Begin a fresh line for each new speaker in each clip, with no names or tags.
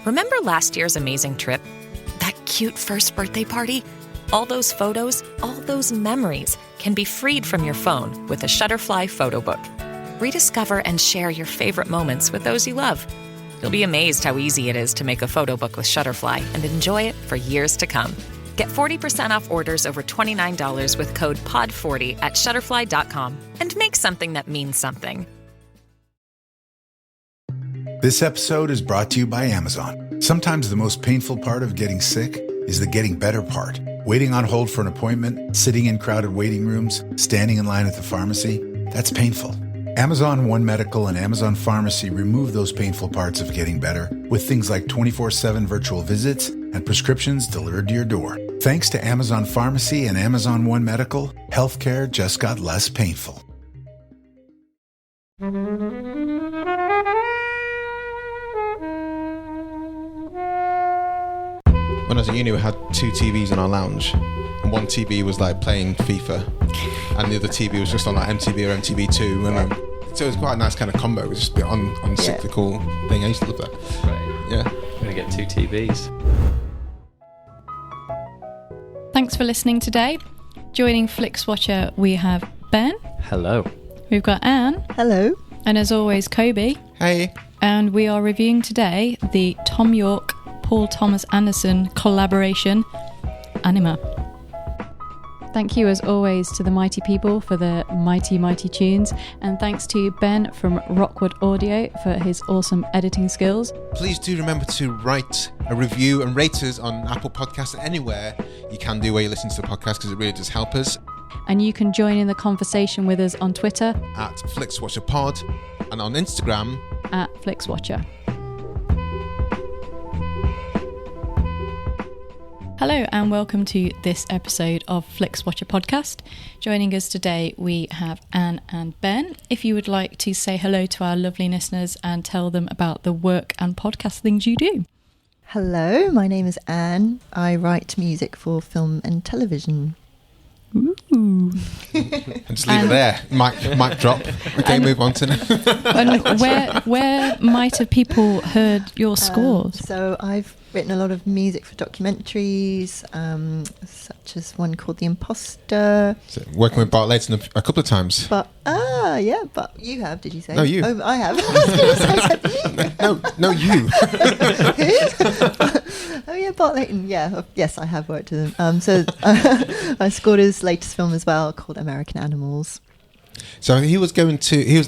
Remember last year's amazing trip? That cute first birthday party? All those photos, all those memories can be freed from your phone with a Shutterfly photo book. Rediscover and share your favorite moments with those you love. You'll be amazed how easy it is to make a photo book with Shutterfly and enjoy it for years to come. Get 40% off orders over $29 with code POD40 at Shutterfly.com and make something that means something.
This episode is brought to you by Amazon. Sometimes the most painful part of getting sick is the getting better part. Waiting on hold for an appointment, sitting in crowded waiting rooms, standing in line at the pharmacy, that's painful. Amazon One Medical and Amazon Pharmacy remove those painful parts of getting better with things like 24/7 virtual visits and prescriptions delivered to your door. Thanks to Amazon Pharmacy and Amazon One Medical, healthcare just got less painful.
When I was at uni, we had 2 TVs in our lounge, and one TV was like playing FIFA, and the other TV was just on like MTV or MTV2. And so it was quite a nice kind of combo. It was just a bit uncyclical thing. I used to love that.
Right.
Yeah.
I'm going to get 2 TVs.
Thanks for listening today. Joining Flixwatcher, we have Ben.
Hello.
We've got Anne.
Hello.
And as always, Kobe.
Hey.
And we are reviewing today the Thom Yorke, Paul Thomas Anderson collaboration, Anima. Thank you as always to the mighty people for their mighty, mighty tunes. And thanks to Ben from Rockwood Audio for his awesome editing skills.
Please do remember to write a review and rate us on Apple Podcasts and anywhere you can do where you listen to the podcast, because it really does help us.
And you can join in the conversation with us on Twitter
at FlixWatcherPod and on Instagram
at Flixwatcher. Hello and welcome to this episode of Flixwatcher podcast. Joining us today we have Anne and Ben. If you would like to say hello to our lovely listeners and tell them about the work and podcast things you do.
Hello, my name is Anne. I write music for film and television.
Ooh.
and just leave it there. Mic drop. Okay, move on to
and where might have people heard your scores?
So I've written a lot of music for documentaries, such as one called The Imposter.
So working with Bart Layton a couple of times.
But you have, did you say?
No, you.
Oh, I have. I was
no, you.
Oh yeah, Bart Layton. Yeah, yes, I have worked with him. So I scored his latest film as well, called American Animals.
So he was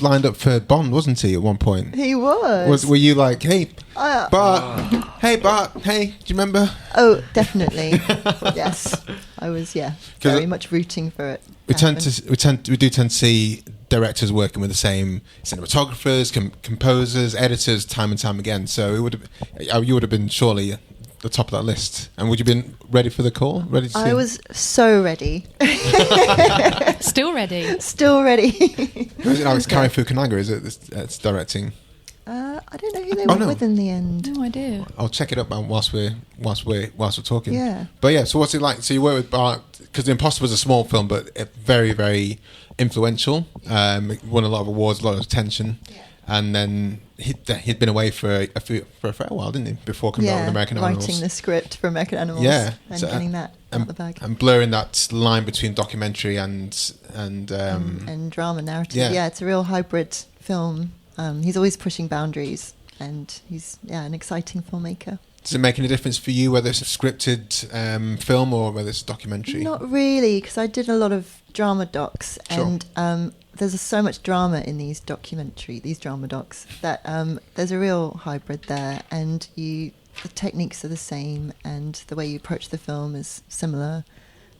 lined up for Bond, wasn't he, at one point?
He was.
Were you like, hey, Bart, hey, Bart, hey, do you remember?
Oh, definitely. Yes, I was. Yeah, very much rooting for it.
We do tend to see directors working with the same cinematographers, composers, editors, time and time again. So you would have been surely the top of that list. And would you have been ready for the call? Ready to see?
I was so ready.
Still ready.
Still ready.
It's Kari Fukunaga, is it? That's directing.
I don't know who they went with in the end.
No idea.
I'll check it up whilst we're talking.
Yeah.
But yeah, so what's it like? So you work with Bart, because The Imposter was a small film, but very, very influential. Won a lot of awards, a lot of attention. Yeah. And then he'd been away for a fair while, didn't he? Before coming out with American Animals.
Writing the script for American Animals.
Yeah.
And getting that out the bag.
And blurring that line between documentary and
drama narrative.
Yeah.
Yeah, it's a real hybrid film. He's always pushing boundaries, and he's an exciting filmmaker.
Does it make any difference for you whether it's a scripted film or whether it's a documentary?
Not really, because I did a lot of drama docs,
Sure.
and there's so much drama in these drama docs, that there's a real hybrid there, and the techniques are the same, and the way you approach the film is similar.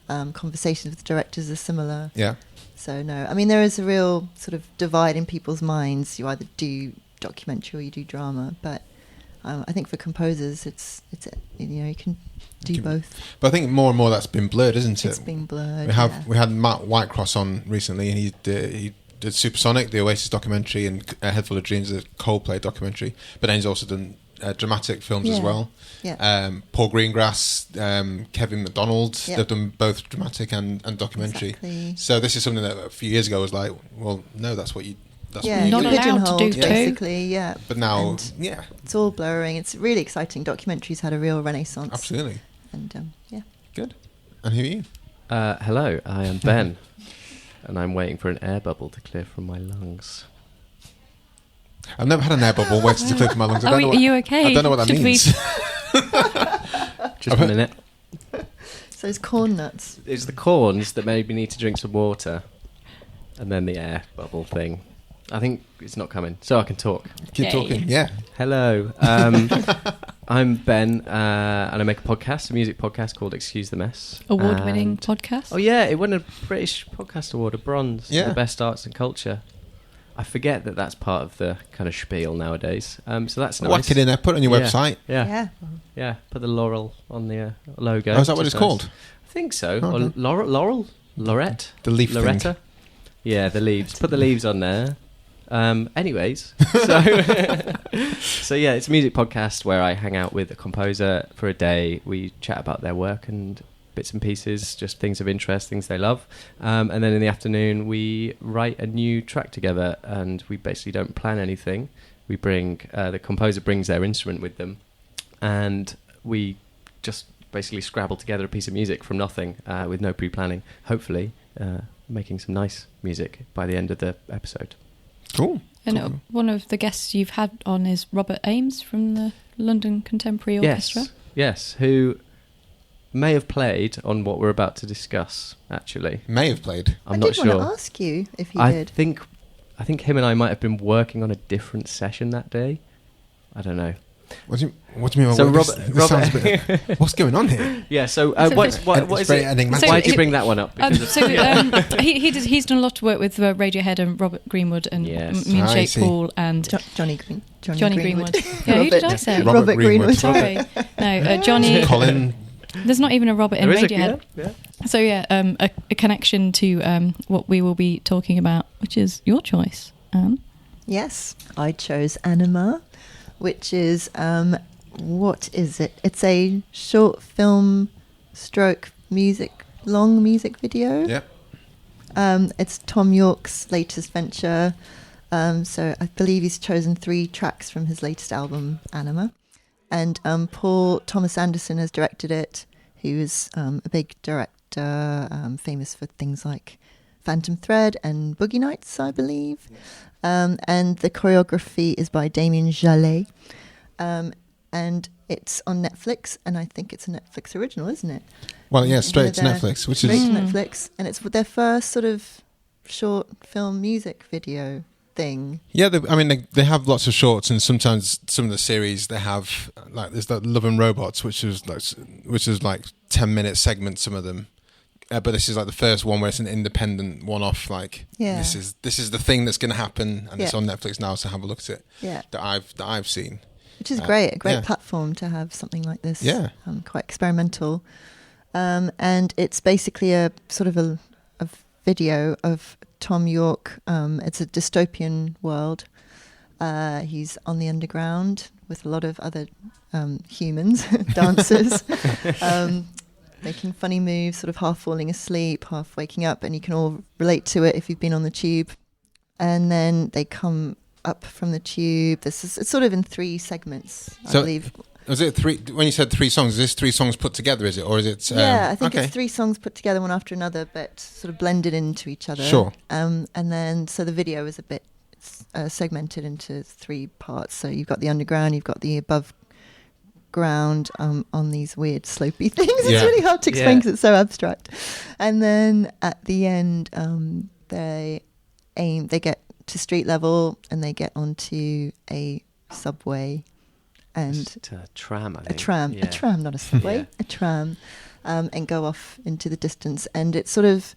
Conversations with directors are similar.
Yeah.
So no, I mean, there is a real sort of divide in people's minds. You either do documentary or you do drama, but I think for composers, it's you can do both.
But I think more and more that's been blurred, isn't it?
It's been blurred.
We had Matt Whitecross on recently, and he did Supersonic, the Oasis documentary, and A Head Full of Dreams, the Coldplay documentary. But then he's also done dramatic films as well.
Yeah.
Paul Greengrass, Kevin MacDonald,
Yeah.
they've done both dramatic and documentary.
Exactly.
So this is something that a few years ago was like, well, no, that's what you that's
Yeah,
what you
Not
do.
allowed to
pigeonholed,
do two.
basically, yeah.
But now,
And
yeah,
it's all blurring. It's really exciting. Documentaries had a real renaissance.
absolutely.
And yeah.
Good. And who are you?
Hello, I am Ben, and I'm waiting for an air bubble to clear from my lungs.
I've never had an air bubble waiting to clear from my lungs.
Are you okay?
I don't know what that
Should we-
means.
Just a minute.
So it's corn nuts.
It's the corns that made me need to drink some water, and then the air bubble thing. I think it's not coming, so I can talk.
Keep
Yay.
talking. Yeah.
Hello, I'm Ben, and I make a podcast, a music podcast called Excuse the Mess.
Award-winning
And-
podcast.
Oh yeah, it won a British Podcast Award, a bronze, for
Yeah.
the best arts and culture. I forget that that's part of the kind of spiel nowadays. So that's nice.
Whack it in there. Put it on your
Yeah.
website.
Yeah. Put the laurel on the logo.
Oh, is that what
Just
it's called?
I think so.
Okay.
Or laurel, Lorette,
The leaf
Loretta.
thing.
Yeah, the leaves. Put the leaves on there. Anyways, so so yeah, it's a music podcast where I hang out with a composer for a day. We chat about their work and bits and pieces, just things of interest, things they love. And then in the afternoon, we write a new track together, and we basically don't plan anything. We bring the composer brings their instrument with them, and we just basically scrabble together a piece of music from nothing with no pre-planning. Hopefully, making some nice music by the end of the episode.
Cool.
And one of the guests you've had on is Robert Ames from the London Contemporary Orchestra.
Yes, who may have played on what we're about to discuss, actually.
May have played.
I'm
I
not
did
sure.
want to ask you if he
I
did.
think him and I might have been working on a different session that day. I don't know.
What do you mean?
So
this sounds a
Robert,
bit, what's going on here?
yeah. So
So
what
It's
is
very
it?
enigmatic.
Why did you bring that one up? Because of-
He's done a lot of work with Radiohead and Robert Greenwood and
Yes.
Moon
I
Shape
see.
Pool and
Johnny
Greenwood. Yeah, who did I say?
Robert Greenwood.
Sorry, no, Johnny.
Colin.
There's not even a Robert in
There is a-
Radiohead.
yeah.
So yeah, a connection to what we will be talking about, which is your choice, Anne.
Yes, I chose Anima, which is what is it? It's a short film stroke long music video.
Yep.
It's Thom Yorke's latest venture. So I believe he's chosen 3 tracks from his latest album, Anima. And Paul Thomas Anderson has directed it, who is a big director, famous for things like Phantom Thread and Boogie Nights, I believe. And the choreography is by Damien Jalet. And it's on Netflix, and I think it's a Netflix original, isn't it?
Well, yeah, straight to
One of
Netflix, which
Straight
is
to Netflix, and it's their first sort of short film music video thing.
yeah. They have lots of shorts, and sometimes some of the series they have like there's that Love and Robots, which is like 10-minute segments. Some of them, but this is like the first one where it's an independent one-off. Like
Yeah.
this is the thing that's going to happen, and it's
Yeah.
on Netflix now. So have a look at it.
Yeah.
That I've seen.
Which is great, a great
yeah.
platform to have something like this.
Yeah.
Quite experimental. And it's basically a sort of a video of Thom Yorke. It's a dystopian world. He's on the underground with a lot of other humans, dancers, making funny moves, sort of half falling asleep, half waking up, and you can all relate to it if you've been on the tube. And then they come up from the tube. It's sort of in 3 segments, I
So-
believe.
Was it 3? When you said 3 songs, is this 3 songs put together? Is it, or is it?
Yeah, I think
okay.
it's 3 songs put together one after another, but sort of blended into each other.
Sure.
And then, so the video is a bit segmented into 3 parts. So you've got the underground, you've got the above ground on these weird slopey things. It's
Yeah.
really hard to explain
Yeah.
because it's so abstract. And then at the end, they get to street level and they get onto a subway. And
Just a tram, I
a
think.
tram,
Yeah.
not a subway,
Yeah.
a tram, and go off into the distance. And it sort of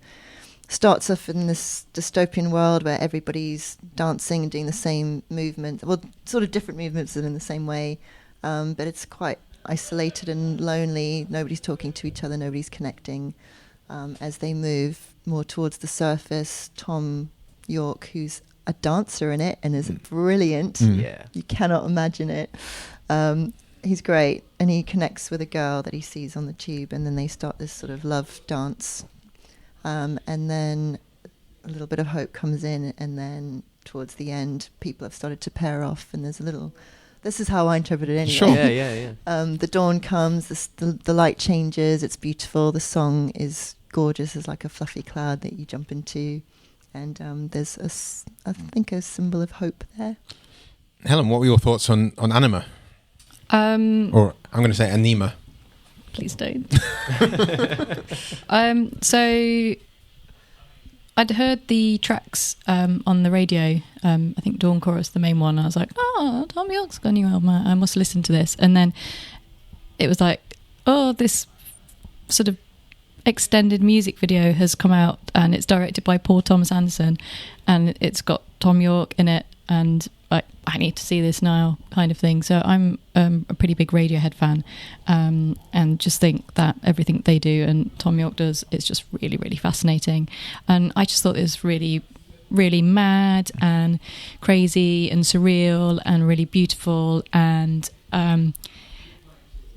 starts off in this dystopian world where everybody's dancing and doing the same movement, well, sort of different movements but in the same way, but it's quite isolated and lonely. Nobody's talking to each other, nobody's connecting. As they move more towards the surface, Thom Yorke, who's a dancer in it and is brilliant.
Yeah.
You cannot imagine it. He's great, and he connects with a girl that he sees on the tube, and then they start this sort of love dance, and then a little bit of hope comes in, and then towards the end, people have started to pair off, and there's a little. This is how I interpret it anyway.
Sure.
Yeah.
The dawn comes, the light changes, it's beautiful, the song is gorgeous, there's like a fluffy cloud that you jump into, and there's, I think, a symbol of hope there.
Helen, what were your thoughts on Anima? Or I'm going to say Anima.
Please don't. So I'd heard the tracks on the radio. I think Dawn Chorus, the main one. I was like, Thom Yorke's got a new album. I must listen to this. And then it was like, this sort of extended music video has come out, and it's directed by Paul Thomas Anderson, and it's got Thom Yorke in it, and I need to see this now, kind of thing. So I'm a pretty big Radiohead fan, and just think that everything they do and Thom Yorke does is just really, really fascinating. And I just thought it was really, really mad and crazy and surreal and really beautiful. And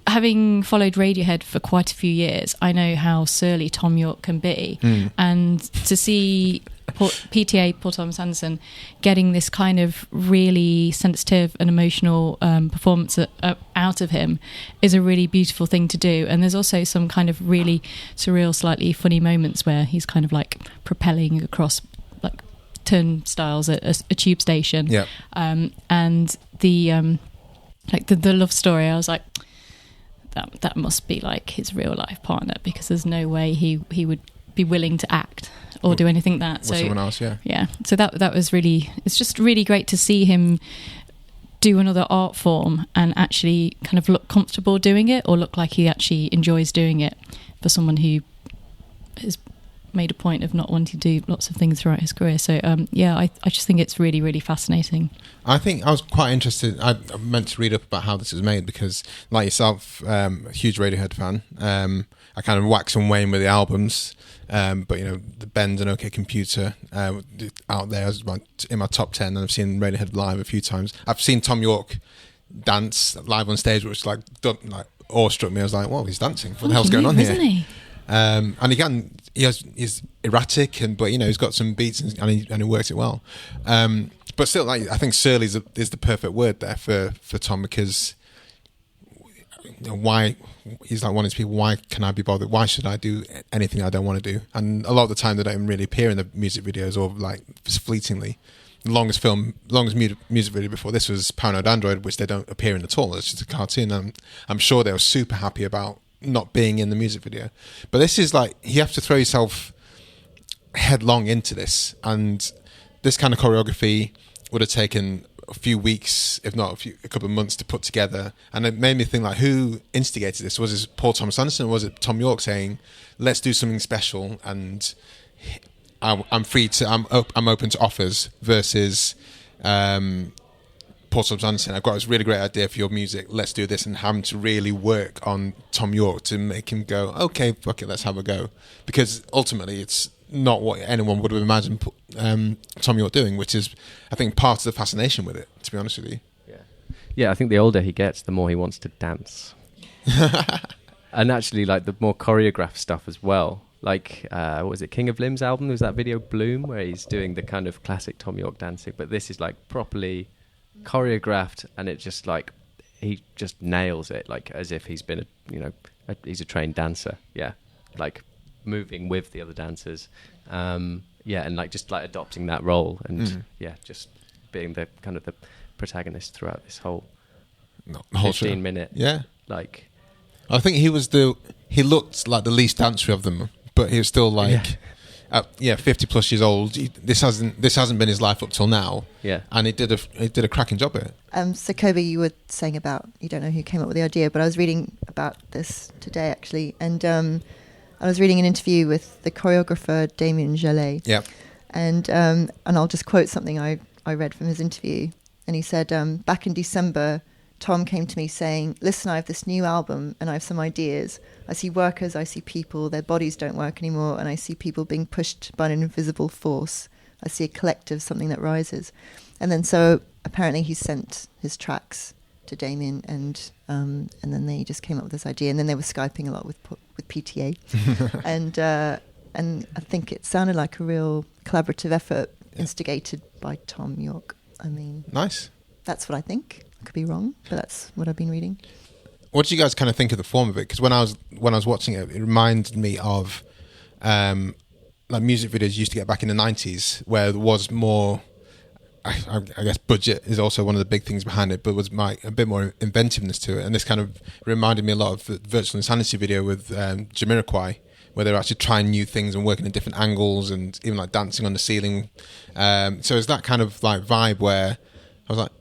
having followed Radiohead for quite a few years, I know how surly Thom Yorke can be. And to see PTA, Paul Thomas Anderson, getting this kind of really sensitive and emotional performance out of him is a really beautiful thing to do. And there's also some kind of really surreal, slightly funny moments where he's kind of like propelling across like turnstiles at a tube station.
Yeah.
And the love story, I was like, that must be like his real life partner, because there's no way he would be willing to act or do anything that.
So someone else, yeah.
So that was really, it's just really great to see him do another art form and actually kind of look comfortable doing it, or look like he actually enjoys doing it, for someone who has made a point of not wanting to do lots of things throughout his career. So I just think it's really, really fascinating.
I think I was quite interested. I meant to read up about how this is made, because like yourself, a huge Radiohead fan. I kind of wax and wane with the albums, but the Ben's and OK Computer out there is in my top 10, and I've seen Radiohead live a few times. I've seen Thom Yorke dance live on stage, which like awestruck me. I was like, "Whoa, he's dancing! What the hell's going on here?"
Isn't he?
And he's erratic, but he's got some beats and he works it well. But still, like, I think surly is the perfect word there for Thom, because why he's like one of these people. Why can I be bothered? Why should I do anything I don't want to do? And a lot of the time they don't even really appear in the music videos, or like just fleetingly. The longest music video before this was Paranoid Android, which they don't appear in at all. It's just a cartoon. And I'm sure they were super happy about not being in the music video. But this is like, you have to throw yourself headlong into this, and this kind of choreography would have taken a few weeks, if not a couple of months to put together. And it made me think, like, who instigated this? Was it Paul Thomas Anderson, or was it Thom Yorke saying, let's do something special, and I'm open to offers, versus Paul Thomas Anderson, I've got this really great idea for your music, let's do this, and having to really work on Thom Yorke to make him go, okay, fuck it, let's have a go. Because ultimately it's not what anyone would have imagined Thom Yorke doing, which is, I think, part of the fascination with it, to be honest with you.
Yeah, I think the older he gets, the more he wants to dance. And actually, like, the more choreographed stuff as well. Like, what was it, King of Limbs album? There was that video Bloom, where he's doing the kind of classic Thom Yorke dancing, but this is like properly choreographed, and it just like, he just nails it, like as if he's been he's a trained dancer. Yeah, like moving with the other dancers. And like just like adopting that role, and just being the kind of the protagonist throughout this whole 15 minute.
Yeah,
like
I think he looked like the least dancer of them, but he was still like 50 plus years old. This hasn't been his life up till now. Yeah, and he did a cracking job at it.
So Kobe, you were saying about, you don't know who came up with the idea, but I was reading about this today actually, and I was reading an interview with the choreographer Damien Jalet.
Yeah,
and I'll just quote something I read from his interview, and he said, back in December, Thom came to me saying, listen, I have this new album and I have some ideas. I see workers, I see people, their bodies don't work anymore, and I see people being pushed by an invisible force. I see a collective, something that rises. And then so apparently he sent his tracks to Damien, and then they just came up with this idea, and then they were Skyping a lot with PTA. and I think it sounded like a real collaborative effort instigated by Thom Yorke. I mean,
Nice.
that's what I think. I could be wrong, but that's what I've been reading.
What did you guys kind of think of the form of it? Because when I was watching it, it reminded me of like music videos you used to get back in the 90s, where there was more. I guess budget is also one of the big things behind it, but was a bit more inventiveness to it. And this kind of reminded me a lot of the Virtual Insanity video with Jamiroquai, where they're actually trying new things and working at different angles and even like dancing on the ceiling. So it's that kind of like vibe where I was like,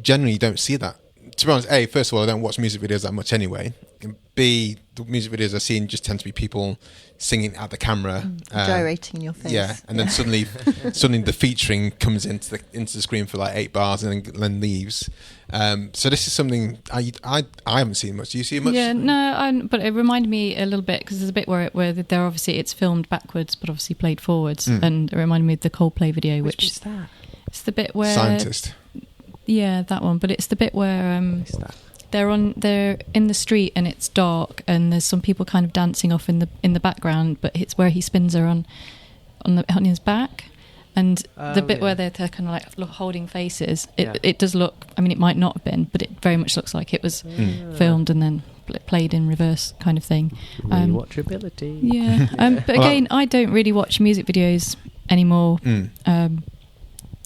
generally you don't see that. To be honest, A, first of all, I don't watch music videos that much anyway. And B, the music videos I've seen just tend to be people singing at the camera,
Gyrating in your face.
yeah, and then suddenly the featuring comes into the screen for like 8 bars and then leaves. So this is something I haven't seen much. Do you see it much?
Yeah, no, but it reminded me a little bit because there's a bit where they're obviously it's filmed backwards, but obviously played forwards, and it reminded me of the Coldplay video, which
is that?
It's the bit where
Scientist.
Yeah, that one. But it's the bit where they're in the street and it's dark and there's some people kind of dancing off in the background, but it's where he spins her on his back, and the bit where they're kind of like holding faces. It does look. I mean, it might not have been, but it very much looks like it was filmed and then played in reverse, kind of thing.
Rewatchability.
Yeah, but again, I don't really watch music videos anymore,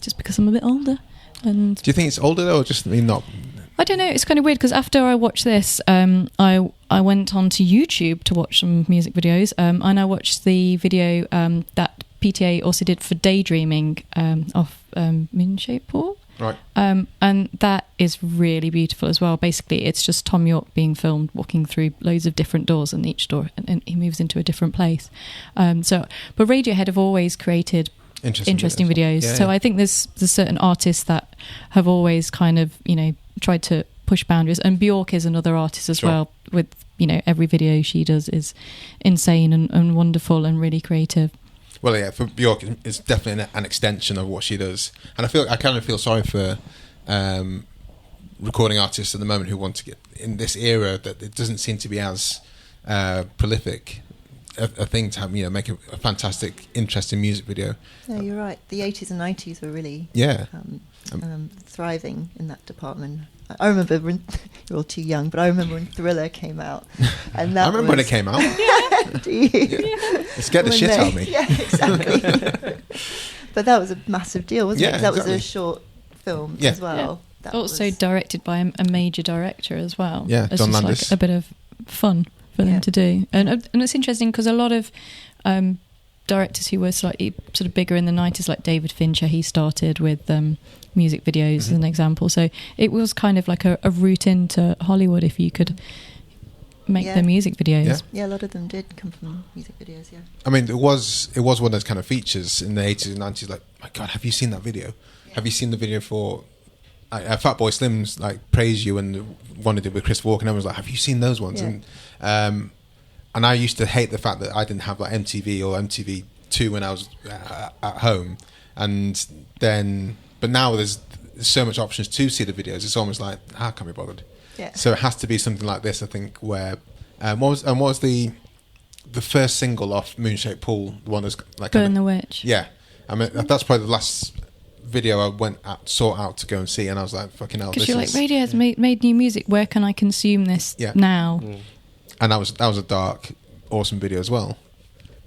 just because I'm a bit older. And
Do you think it's older though, or just not?
I don't know. It's kind of weird because after I watched this, I went onto YouTube to watch some music videos, and I watched the video that PTA also did for Daydreaming of Moonshaped Pool.
Right.
And that is really beautiful as well. Basically, it's just Thom Yorke being filmed walking through loads of different doors, and each door, and he moves into a different place. But Radiohead have always created interesting videos.
Yeah,
so
yeah.
I think there's certain artists that have always kind of, tried to push boundaries. And Bjork is another artist as well, with, every video she does is insane and wonderful and really creative.
Well, yeah, for Bjork, it's definitely an extension of what she does. And I kind of feel sorry for recording artists at the moment who want to get in this era that it doesn't seem to be as prolific a thing to have, make a fantastic, interesting music video.
Yeah, you're right. The 80s and 90s were really thriving in that department. I remember when you're all too young, but I remember when Thriller came out. And that
I remember when it came out.
Do you?
Yeah. Let's get the shit out of me.
Yeah, exactly. But that was a massive deal, wasn't it? 'Cause that was
exactly.
a short film as well.
Yeah.
That
Also
was
directed by a major director as well.
Yeah,
it's
John
just
Landis.
like a bit of fun for them to do, and it's interesting because a lot of directors who were sort of bigger in the 90s, like David Fincher, he started with music videos as an example. So it was kind of like a route into Hollywood if you could make the music videos.
Yeah, a lot of them did come from music videos. Yeah.
I mean, it was one of those kind of features in the 80s and 90s. Like, my God, have you seen that video? Yeah. Have you seen the video for Fatboy Slim's Praise You and one he did with Chris Walken? And I was like, have you seen those ones?
Yeah.
And I used to hate the fact that I didn't have MTV or MTV2 when I was at home. And then, but now there's so much options to see the videos. It's almost like, how can we be bothered?
Yeah.
So it has to be something like this, I think, where what was the first single off Moonshaped Pool? The one that's like
Burn the Witch.
Yeah, I mean that's probably the last video I sought out to go and see, and I was like, fucking hell.
Because you're like, Radiohead's made new music. Where can I consume this now?
Mm. And that was a dark, awesome video as well.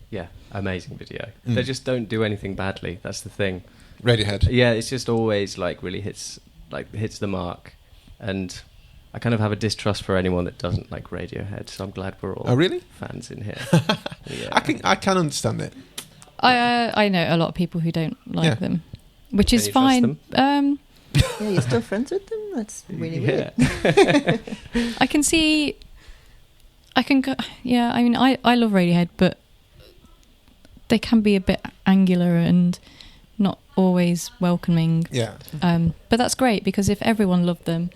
Yeah, amazing video. They just don't do anything badly. That's the thing.
Radiohead.
Yeah, it's just always really hits the mark, and I kind of have a distrust for anyone that doesn't like Radiohead. So I'm glad we're all fans in here. Yeah.
I can understand it.
I know a lot of people who don't like them, which is
you
fine.
trust
Yeah, you're still friends with them? That's really weird.
I can see. I can go. Yeah, I mean, I love Radiohead, but they can be a bit angular and not always welcoming.
Yeah.
But that's great because if everyone loved them,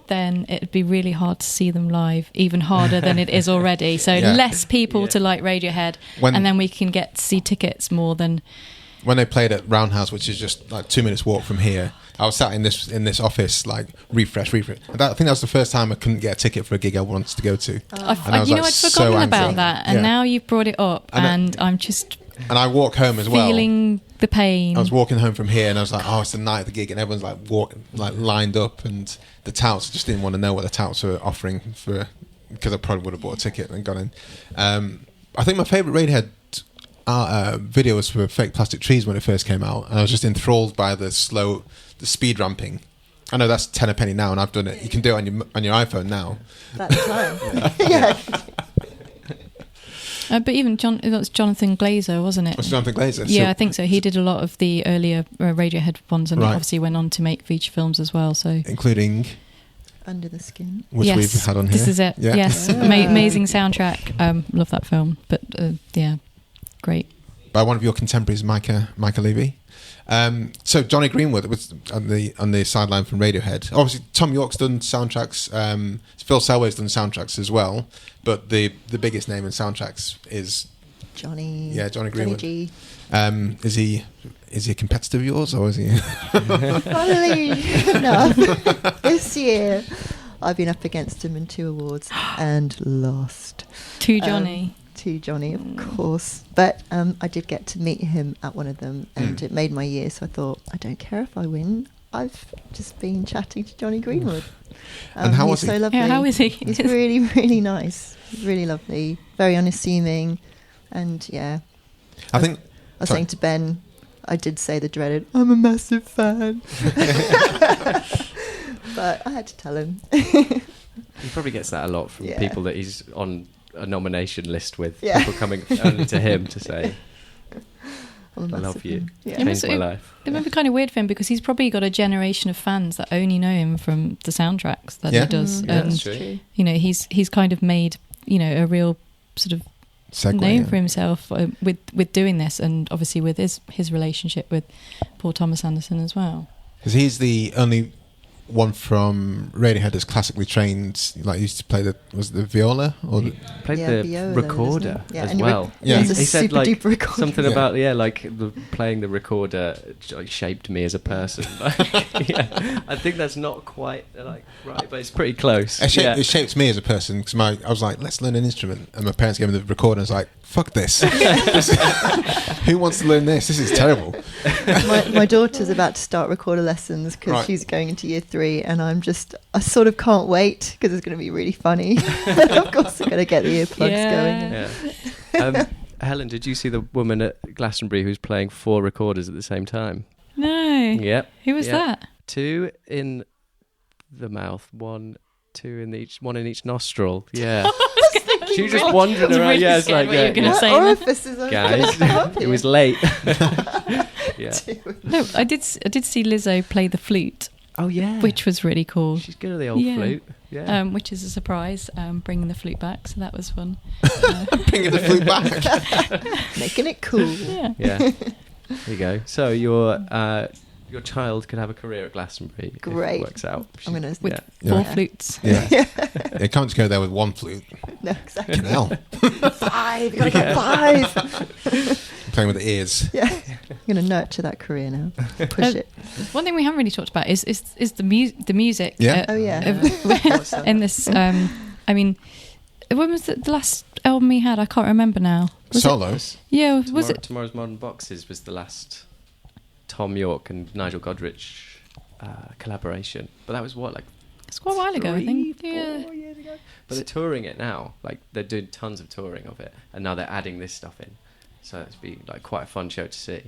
then it'd be really hard to see them live, even harder than it is already. So less people to like Radiohead, and then we can get to see tickets more than.
When they played at Roundhouse, which is just 2 minutes walk from here, I was sat in this office refresh. And I think that was the first time I couldn't get a ticket for a gig I wanted to go to.
I'd forgotten about that, and now you've brought it up, and I'm just
And I walk home as well.
Feeling the pain.
I was walking home from here, and I was like, "Oh, it's the night of the gig," and everyone's like lined up, and the touts just didn't want to know what the touts were offering for, because I probably would have bought a ticket and got in. I think my favourite Radiohead video was for Fake Plastic Trees when it first came out, and I was just enthralled by the speed ramping. I know that's 10 a penny now, and I've done it. You can do it on your iPhone now.
That time. Yeah.
But even that was Jonathan Glazer, wasn't it?
Was Jonathan Glazer?
Yeah,
So-
I think so. He did a lot of the earlier Radiohead ones, and
Right.
obviously went on to make feature films as well. So
including
Under the Skin.
which
yes,
we've had on here.
this is it.
Yeah.
Yes, amazing soundtrack. Love that film. But yeah, great.
By one of your contemporaries, Micah Levy. So Johnny Greenwood was on the sideline from Radiohead. Obviously, Thom Yorke's done soundtracks. Phil Selway's done soundtracks as well. But the biggest name in soundtracks is
Johnny.
Yeah, Johnny Greenwood.
G.
Is he a competitor of yours, or is he?
Funnily enough, this year I've been up against him in 2 awards and lost.
To Johnny.
To Johnny, of course. But I did get to meet him at one of them, and it made my year. So I thought, I don't care if I win. I've just been chatting to Johnny Greenwood.
And how
he's
was he?
so lovely.
Yeah, how is he?
He's really, really nice. Really lovely. Very unassuming. And yeah.
I think.
I was
sorry.
saying to Ben, I did say the dreaded, I'm a massive fan. But I had to tell him.
He probably gets that a lot from
Yeah.
people that he's on a nomination list with.
Yeah.
People coming only to him to say,
I'm a
I love
massive
you.
fan. Yeah.
Changed my life.
It might be kind of weird for him because he's probably got a generation of fans that only know him from the soundtracks that
Yeah.
he does,
Yeah,
and
that's true.
you know he's kind of made a real sort of
Segue,
name
yeah.
for himself with doing this, and obviously with his relationship with Paul Thomas Anderson as well.
Because he's the only one from Radiohead that's classically trained. Like, he used to play the viola or
He
the,
played
Yeah,
the
viola,
recorder
isn't he? Yeah,
as
and he
well.
Yeah.
He's a
He said
super
like
duper recorder.
something
Yeah.
about like playing the recorder like, shaped me as a person. Like, yeah, I think that's not quite like right, but it's pretty close.
it shaped me as a person because I was like, let's learn an instrument, and my parents gave me the recorder. And I was like, fuck this. Who wants to learn this? This is terrible.
my daughter's about to start recorder lessons because
Right.
she's going into year 3, and I sort of can't wait because it's going to be really funny. Of course, I'm going to get the earplugs
Yeah.
going.
Yeah. Helen, did you see the woman at Glastonbury who's playing 4 recorders at the same time?
No.
Yep.
Who was
Yep.
that?
2 in the mouth, 1, 2 in one in each nostril. Yeah. She was just wandering around.
really
Yeah, it's
scared
like
what you were gonna
yeah.
say.
What
then.
orifices are
Guys,
gonna come up
it
here?
was late. Yeah.
No, I did see Lizzo play the flute,
Oh yeah.
which was really cool.
She's good at the old
Yeah.
flute. Yeah.
Which is a surprise, bringing the flute back, so that was fun.
Bringing the flute back.
Making it cool.
Yeah.
Yeah. There you go. So your child could have a career at Glastonbury. If
Great.
it works out.
I'm going to...
With
Yeah.
4
Yeah.
flutes.
Yeah. They can't just go there with one flute.
No, exactly.
Fucking hell.
5. You got to get 5.
Playing with the ears.
Yeah. I'm going to nurture that career now. Push it.
One thing we haven't really talked about is the music.
Yeah.
Oh, yeah.
In this, I mean, when was the last album he had? I can't remember now. Was it-
Solos.
Yeah, was it?
Tomorrow's Modern Boxes was the last Thom Yorke and Nigel Godrich collaboration. But that was like
It's quite a while ago, I think.
4
Yeah.
years ago. But they're touring it now. Like they're doing tons of touring of it, and now they're adding this stuff in. So it's been like quite a fun show to see,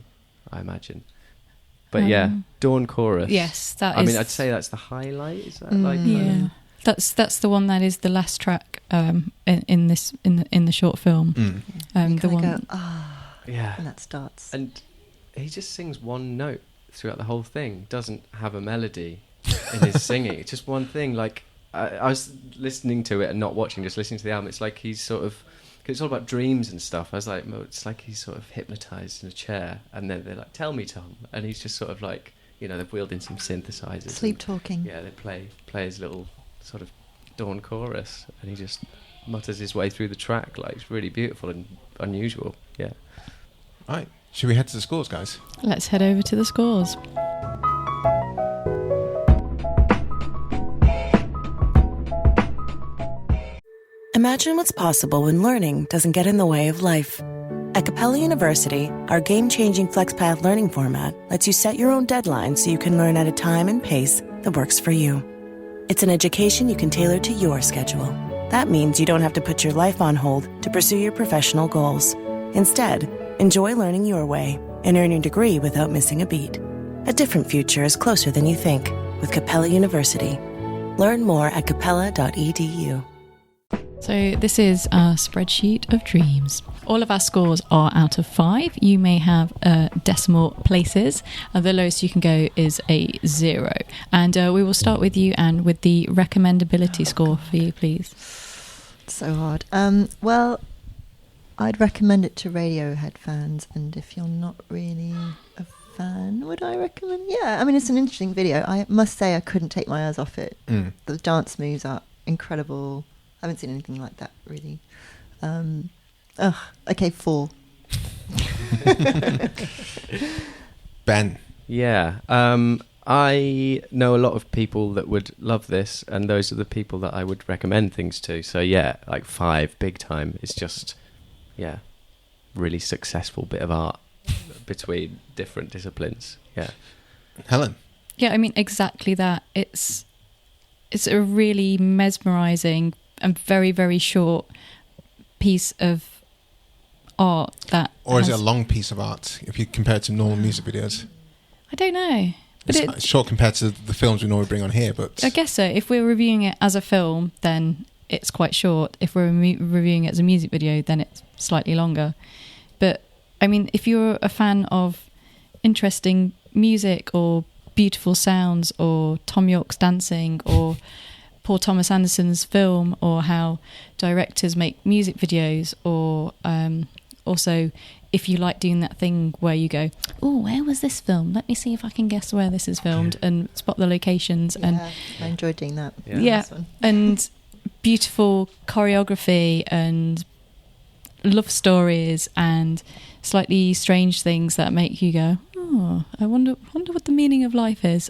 I imagine. But yeah, Dawn Chorus.
Yes, that
I
is.
mean, I'd say that's the highlight. Is that
Mm.
like?
Yeah, that's the one that is the last track in the short film.
Mm.
You
The
kinda
one.
go,
Yeah.
and that starts.
And he just sings one note throughout the whole thing. Doesn't have a melody in his singing. It's just one thing. Like I was listening to it and not watching, just listening to the album. It's like he's sort of. 'Cause it's all about dreams and stuff. I was like, well, it's like he's sort of hypnotised in a chair, and then they're like, "Tell me, Tom," and he's just sort of like, they've wheeled in some synthesizers.
Sleep
and,
talking.
Yeah, they play his little sort of dawn chorus, and he just mutters his way through the track. Like, it's really beautiful and unusual. Yeah.
All right. Should we head to the scores, guys?
Let's head over to the scores.
Imagine what's possible when learning doesn't get in the way of life. At Capella University, our game-changing FlexPath learning format lets you set your own deadlines so you can learn at a time and pace that works for you. It's an education you can tailor to your schedule. That means you don't have to put your life on hold to pursue your professional goals. Instead, enjoy learning your way and earn your degree without missing a beat. A different future is closer than you think with Capella University. Learn more at capella.edu.
So this is our spreadsheet of dreams. All of our scores are out of 5. You may have decimal places. The lowest you can go is a 0. And we will start with you, Anne, with the recommendability score for you, please.
So hard. Well, I'd recommend it to Radiohead fans, and if you're not really a fan, would I recommend? Yeah, I mean, it's an interesting video. I must say I couldn't take my eyes off it. The dance moves are incredible. I haven't seen anything like that, really. Okay, 4.
Ben.
Yeah. I know a lot of people that would love this, and those are the people that I would recommend things to. So yeah, like 5, big time. It's just, yeah, really successful bit of art between different disciplines. Yeah.
Helen.
Yeah, I mean, exactly that. It's a really mesmerising and very, very short piece of art that...
Or is it a long piece of art, if you compare it to normal music videos?
I don't know. But
it's short compared to the films we normally bring on here, but...
I guess so. If we're reviewing it as a film, then it's quite short. If we're reviewing it as a music video, then it's slightly longer. But, I mean, if you're a fan of interesting music or beautiful sounds or Thom Yorke's dancing or Paul Thomas Anderson's film or how directors make music videos, or also if you like doing that thing where you go, oh, where was this filmed? Let me see if I can guess where this is filmed and spot the locations.
Yeah,
and
I enjoyed doing that.
Yeah, and beautiful choreography and love stories and slightly strange things that make you go, oh, I wonder what the meaning of life is.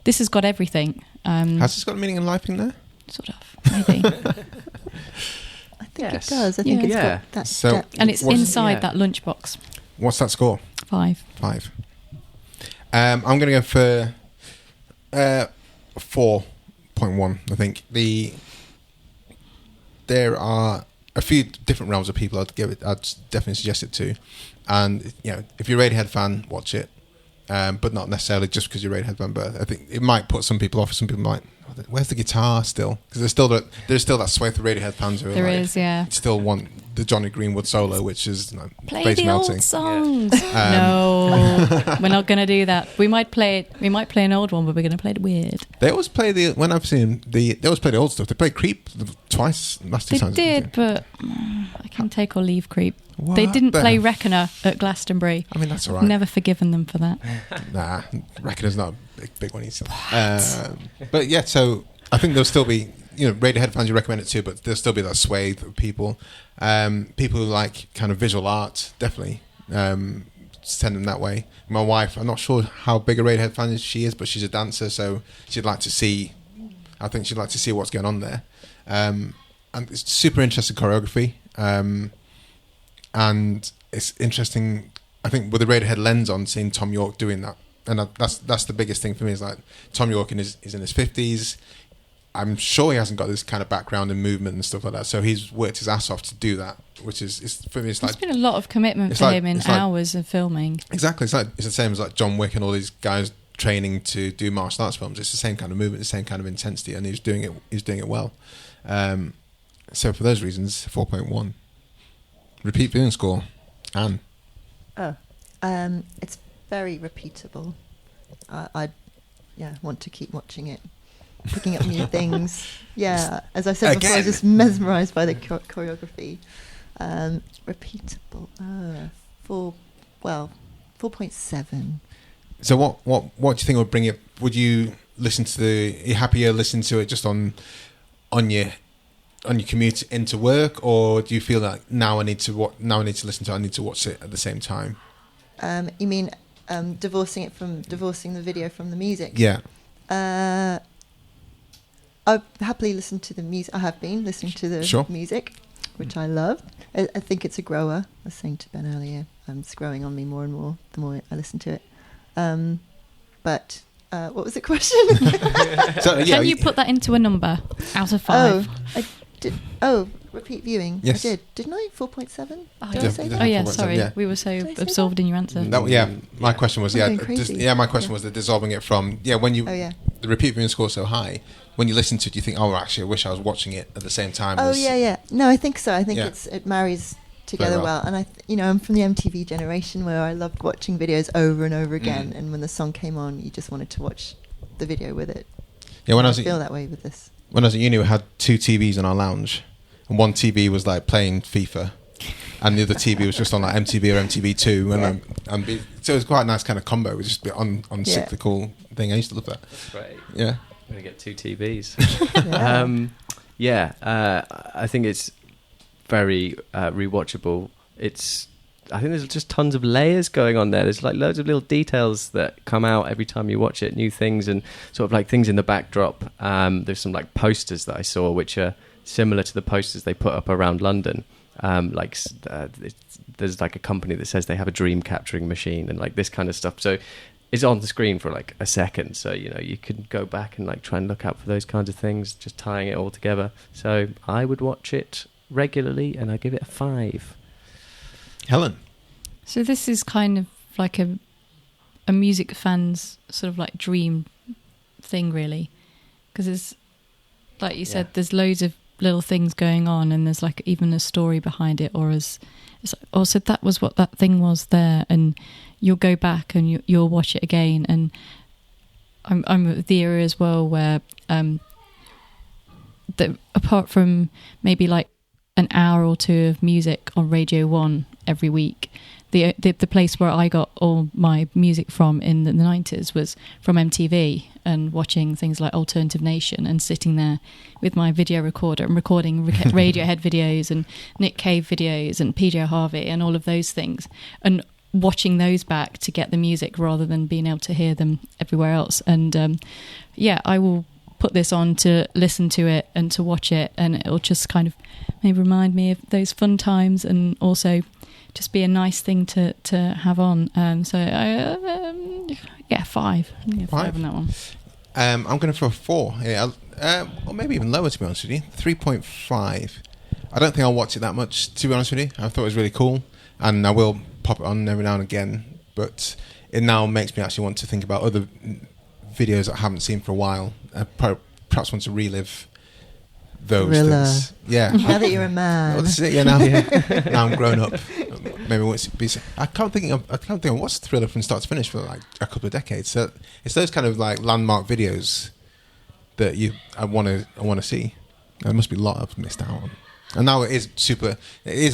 This has got everything.
Has this got a meaning in life in there?
Sort of, maybe.
I think it does. I think it's got that depth.
And it's inside that lunchbox.
What's that score?
5.
5. I'm going to go for 4.1, I think. There are a few different realms of people I'd definitely suggest it to. And, you know, if you're a Radiohead fan, watch it. But not necessarily just because you're a Radiohead fan. But I think it might put some people off. Some people might, where's the guitar still? Because there's still that swathe of Radiohead fans who still want the Johnny Greenwood solo, which is
play
face
the
melting.
old songs. No, we're not going to do that. We might play an old one, but we're going to play it weird.
They always play they always play the old stuff. They played Creep twice last 2 times.
They did, but I can take or leave Creep.
What
they didn't play Reckoner at Glastonbury.
I mean, that's all right.
I've never forgiven them for that.
Nah, Reckoner's not a big one either. But yeah, so I think there'll still be, Radiohead fans you recommend it to, but there'll still be that swathe of people. People who like kind of visual art, definitely send them that way. My wife, I'm not sure how big a Radiohead fan she is, but she's a dancer, so she'd like to see what's going on there. And it's super interesting choreography. And it's interesting, I think, with the Radiohead lens on, seeing Thom Yorke doing that. And that's the biggest thing for me, is like Thom Yorke is in his 50s. I'm sure he hasn't got this kind of background in movement and stuff like that. So he's worked his ass off to do that, which is for me, it's like...
There's been a lot of commitment for him in hours of filming.
Exactly. It's the same as like John Wick and all these guys training to do martial arts films. It's the same kind of movement, the same kind of intensity, and he's doing it well. So for those reasons, 4.1. Repeat viewing score, Anne.
It's very repeatable. I want to keep watching it, picking up new things. Yeah, as I said before, I was just mesmerised by the choreography. Repeatable. 4.7.
So what do you think would bring it? Would you listen to are you happier listening to it just on your commute into work, or do you feel like now I need to listen to it, I need to watch it at the same time?
You mean divorcing the video from the music?
Yeah.
I've happily listened to the music. I have been listening to the music, which I love. I think it's a grower. I was saying to Ben earlier, it's growing on me more and more the more I listen to it. But what was the question?
Can you put that into a number out of 5?
I did. Repeat viewing.
Yes.
I did. Didn't I? 4.7?
Oh,
Did I say that?
Oh yeah,
4.7,
sorry.
yeah.
We were so
Did I say
absorbed in your answer.
My question was,
I'm going crazy.
my question was the dissolving it from, when you, the repeat viewing score so high, when you listen to it, you think, oh, actually, I wish I was watching it at the same time.
No, I think so. I think
Yeah.
it marries together
Very well.
well. And I'm from the MTV generation where I loved watching videos over and over again. And when the song came on, you just wanted to watch the video with it.
Yeah,
I feel that way with this.
When I was at uni, we had 2 TVs in our lounge, and one TV was like playing FIFA, and the other TV was just on like MTV or MTV2, so it was quite a nice kind of combo. It was just a bit on cyclical thing. I used to love that.
That's great.
Yeah,
I'm gonna get 2 TVs.
Yeah.
I think it's very rewatchable. I think there's just tons of layers going on there. There's like loads of little details that come out every time you watch it, new things and sort of like things in the backdrop. There's some like posters that I saw which are similar to the posters they put up around London. There's like a company that says they have a dream capturing machine and like this kind of stuff. So it's on the screen for like a second. So, you can go back and like try and look out for those kinds of things, just tying it all together. So I would watch it regularly and I give it a 5.
Helen.
So this is kind of like a music fan's sort of like dream thing, really, because it's like you said, there's loads of little things going on, and there's like even a story behind it, or so that was what that thing was there, and you'll go back and you'll watch it again. And I'm at the era as well where that apart from maybe like an hour or 2 of music on Radio 1 every week, the place where I got all my music from in the 90s was from MTV, and watching things like Alternative Nation and sitting there with my video recorder and recording Radiohead videos and Nick Cave videos and PJ Harvey and all of those things, and watching those back to get the music rather than being able to hear them everywhere else. And I will put this on to listen to it and to watch it, and it'll just kind of maybe remind me of those fun times, and also just be a nice thing to have on. So I 5. I'm gonna 5 on that one.
I'm going to throw a 4. Or maybe even lower, to be honest with you. 3.5. I don't think I'll watch it that much, to be honest with you. I thought it was really cool, and I will pop it on every now and again. But it now makes me actually want to think about other videos that I haven't seen for a while. Perhaps want to relive those things. Yeah.
Now that you're a man.
Well, this is it, now I'm grown up. Maybe once I can't think of what's Thriller from start to finish for like a couple of decades. So it's those kind of like landmark videos that I want to see. There must be a lot I've missed out on. And now it is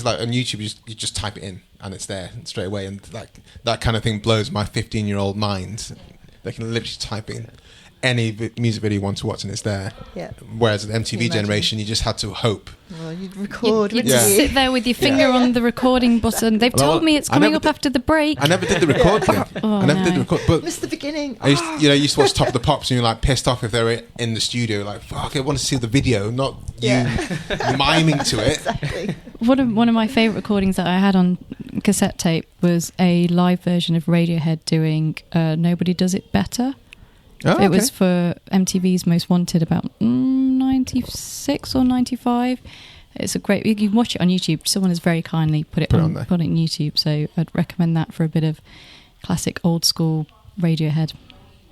like on YouTube, you just type it in and it's there straight away, and like that kind of thing blows my 15-year-old mind. They can literally type in any music video you want to watch and it's there.
Yeah.
Whereas the MTV generation, you just had to hope.
Well, you'd record.
You'd sit there with your finger on the recording button. They've told me it's coming up after the break.
I never did the record thing. Did the record, but
missed the beginning.
I used to watch Top of the Pops, and you're like pissed off if they were in the studio. Like, fuck, I want to see the video, not you miming to it.
Exactly.
One of my favourite recordings that I had on cassette tape was a live version of Radiohead doing "Nobody Does It Better."
Oh, okay.
It was for MTV's Most Wanted, about 96 or 95. It's a great. You can watch it on YouTube. Someone has very kindly put it on YouTube, so I'd recommend that for a bit of classic old school Radiohead.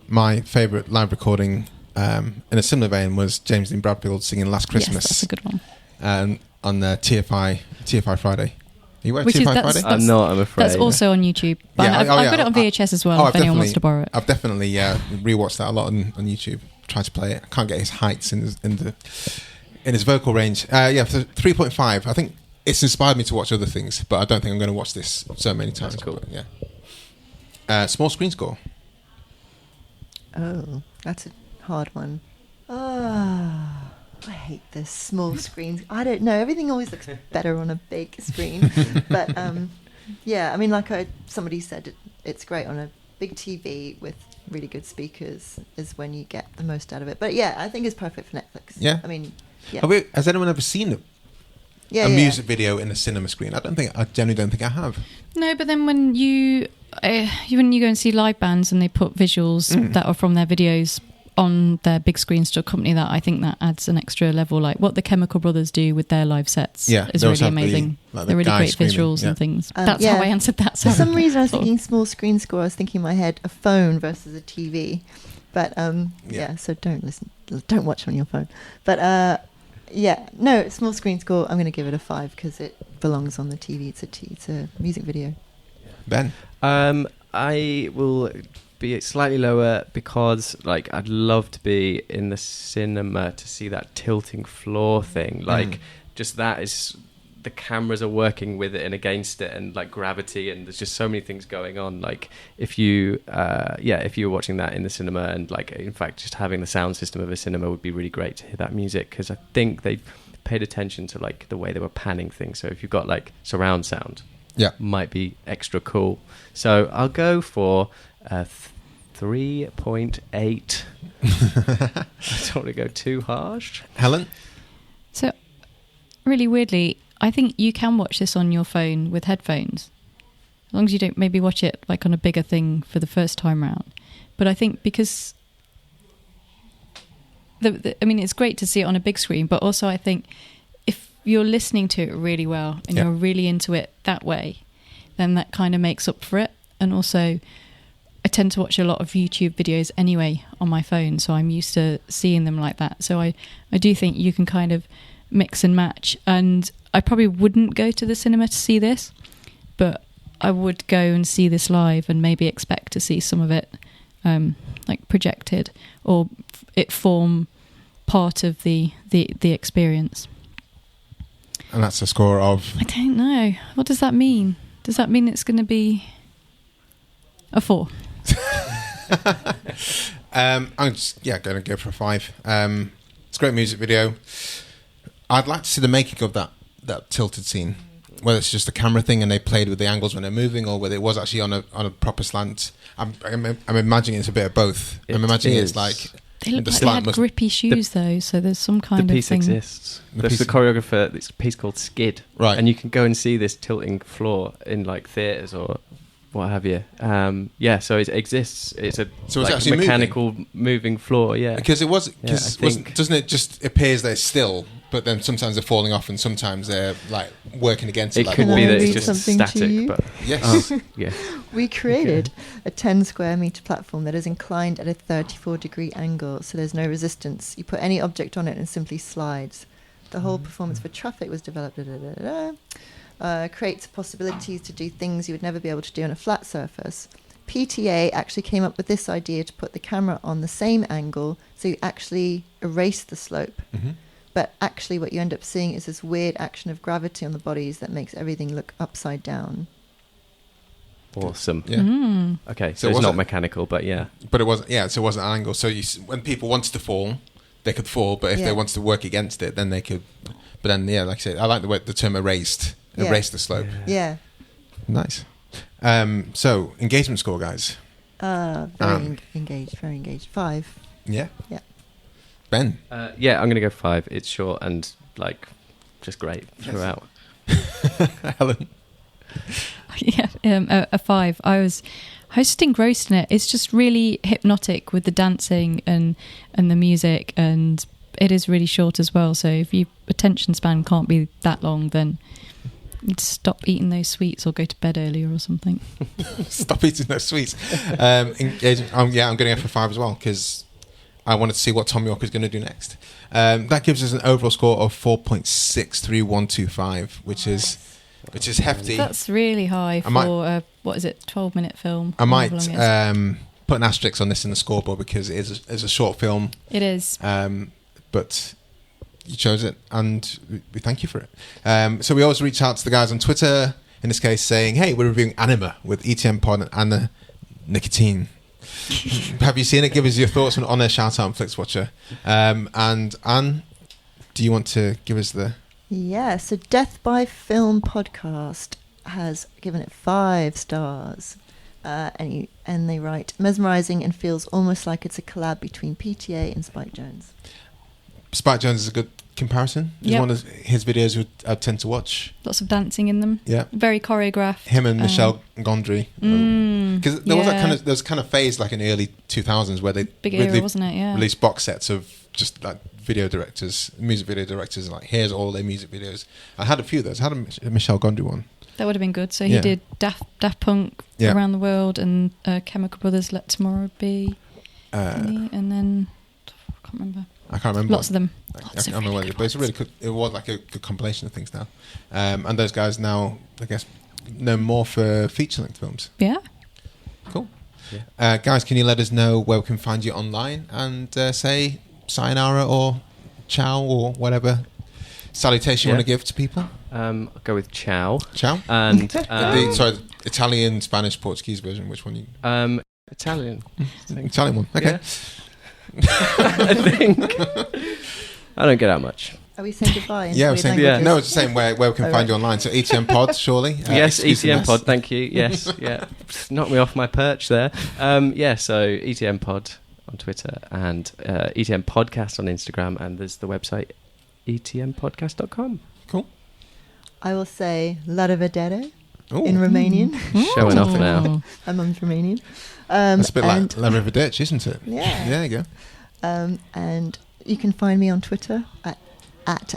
My favourite live recording, in a similar vein, was James Dean Bradfield singing "Last Christmas."
Yes, that's a good one.
On the TFI Friday. Are you aware of
Which
TFI Friday?
I'm not, I'm afraid.
That's also on YouTube. But I've got it on VHS as well, if anyone wants to borrow it.
I've definitely rewatched that a lot on YouTube. Tried to play it. I can't get his heights in his vocal range. For 3.5. I think it's inspired me to watch other things, but I don't think I'm going to watch this so many times.
That's cool.
But, yeah. Small screen score.
Oh, that's a hard one. I hate this small screens. I don't know. Everything always looks better on a big screen. But I mean, like somebody said, it's great on a big TV with really good speakers is when you get the most out of it. But yeah, I think it's perfect for Netflix.
Yeah.
I mean, yeah.
Has anyone ever seen
Yeah,
a
yeah.
music video in a cinema screen. I generally don't think I have.
No, but then when you go and see live bands and they put visuals that are from their videos on their big screens to accompany that, I think that adds an extra level. Like what the Chemical Brothers do with their live sets is
those
really
have
amazing.
the
They're really
guy
great
screaming,
visuals
yeah.
and things.
Yeah.
That's how I answered that.
For some reason, I was
Sort of.
thinking small screen score. I was thinking in my head a phone versus a TV. But so don't watch on your phone. But no, small screen score. I'm going to give it a 5 because it belongs on the TV. It's a music video.
Ben?
I will be slightly lower because, like, I'd love to be in the cinema to see that tilting floor thing. Like, just that is... The cameras are working with it and against it, and like gravity, and there's just so many things going on. Like if you were watching that in the cinema, and like in fact just having the sound system of a cinema would be really great to hear that music, because I think they paid attention to like the way they were panning things. So if you've got like surround sound, might be extra cool. So I'll go for 3.8. I don't want to go too harsh.
Helen?
So really weirdly, I think you can watch this on your phone with headphones, as long as you don't maybe watch it like on a bigger thing for the first time round. But I think because it's great to see it on a big screen, but also I think if you're listening to it really well and you're really into it that way, then that kind of makes up for it. And also I tend to watch a lot of YouTube videos anyway on my phone, so I'm used to seeing them like that. So I do think you can kind of mix and match, and I probably wouldn't go to the cinema to see this, but I would go and see this live and maybe expect to see some of it like projected, or it form part of the experience.
And that's a score of...
I don't know. What does that mean? Does that mean it's going to be a 4?
I'm just going to go for a 5. It's a great music video. I'd like to see the making of that tilted scene, whether it's just a camera thing and they played with the angles when they're moving, or whether it was actually on a proper slant. I'm imagining it's a bit of both. I'm imagining it's like...
They look like they had grippy shoes though, so there's some kind of thing.
The piece exists. There's the choreographer, this piece called Skid.
Right.
And you can go and see this tilting floor in like theatres or what have you. So it exists. It's a
actually
mechanical moving floor,
Because it was... doesn't it just appears they're still, but then sometimes they're falling off and sometimes they're like working against it.
It could be that it's just static, but...
Yes.
We created a 10 square metre platform that is inclined at a 34-degree angle, so there's no resistance. You put any object on it and it simply slides. The whole performance for traffic was developed... creates possibilities to do things you would never be able to do on a flat surface. PTA actually came up with this idea to put the camera on the same angle, so you actually erase the slope.
Mm-hmm.
But actually what you end up seeing is this weird action of gravity on the bodies that makes everything look upside down.
Awesome.
Yeah.
Okay, so it's not mechanical, but
But it wasn't. Yeah, so it wasn't an angle. So when people wanted to fall, they could fall. But if they wanted to work against it, then they could. But then, like I said, I like the term erased. Erase the slope.
Yeah.
Nice. So engagement score, guys.
Very engaged. 5.
Yeah.
Yeah.
Ben.
I'm going to go 5. It's short and like just great throughout.
Helen.
A 5. I was just engrossed in it. It's just really hypnotic with the dancing and the music, and it is really short as well. So if your attention span can't be that long, then you'd stop eating those sweets or go to bed earlier or something.
Stop eating those sweets. Engagement. I'm going to go for 5 as well, because I wanted to see what Thom Yorke is going to do next. That gives us an overall score of 4.63125, which is hefty.
That's really high for a 12-minute film.
I might put an asterisk on this in the scoreboard because it is a short film.
It is.
But you chose it, and we thank you for it. So we always reach out to the guys on Twitter, in this case, saying, hey, we're reviewing Anima with ETM Pod and Anne Nikitin. Have you seen it? Give us your thoughts on a shout out on Flixwatcher. And Anne, do you want to give us the...
Yeah, so Death by Film podcast has given it 5 stars. And they write, mesmerising and feels almost like it's a collab between PTA and Spike Jonze.
Spike Jonze is a Comparison is
Yep.
one of his videos I tend to watch.
Lots of dancing in them.
Yeah.
Very choreographed.
Him and Michelle Gondry. Because there was
yeah.
there was kind of phase like in the early 2000s where they
Big era, wasn't it? Yeah.
released box sets of just like music video directors, like here's all their music videos. I had a few of those. I had a Michelle Gondry one.
That would have been good. So he
Yeah.
did Daft Punk
Yeah.
Around the World and Chemical Brothers Let Tomorrow Be. And then I can't remember.
I can't remember.
Lots of them.
I
Lots
can't
of
remember,
really good
but it's a
ones.
really good. It was like a good compilation of things now, and those guys now, I guess, know more for feature-length films.
Yeah.
Cool. Guys, can you let us know where we can find you online and say sayonara or ciao or whatever salutation you want to give to people?
I'll go with ciao.
Ciao.
And
Sorry, Italian, Spanish, Portuguese version. Which one?
Italian.
Italian one. Okay.
Yeah. I think I don't get out much.
Are we saying goodbye? in
Yeah, I
weird
was saying.
languages?
No, it's the same. Where we can
Oh,
find
right.
you online? So ETM Pod, surely.
Yes,
excuse the
ETM
mess.
Pod. Thank you. Yes, yeah. Knocked me off my perch there. Yeah. So ETM Pod on Twitter and ETM Podcast on Instagram, and there's the website etmpodcast.com.
Cool.
I will say La Vedere
Ooh.
in Romanian.
Showing off now.
My mum's Romanian.
That's a bit
and-
like La Riverditch, isn't it?
Yeah.
There you go.
And you can find me on Twitter at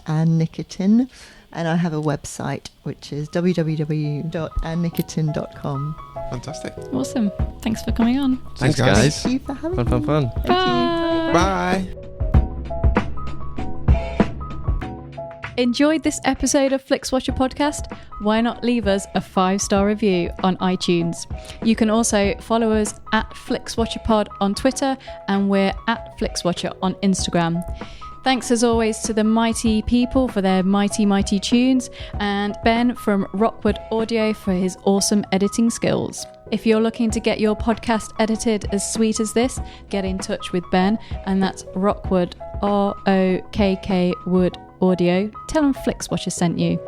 Anne Nikitin, and I have a website which is www.annenikitin.com.
Fantastic.
Awesome. Thanks for coming on.
Thanks,
guys.
guys.
Thank you for having me.
Fun.
Thank you.
Bye.
Enjoyed this episode of Flixwatcher podcast? Why not leave us a 5-star review on iTunes? You can also follow us at FlixWatcherPod on Twitter, and we're at FlixWatcher on Instagram. Thanks as always to the mighty people for their mighty tunes, and Ben from Rockwood Audio for his awesome editing skills. If you're looking to get your podcast edited as sweet as this, get in touch with Ben, and that's Rockwood, ROKK Wood Audio. Tell them Flixwatcher sent you.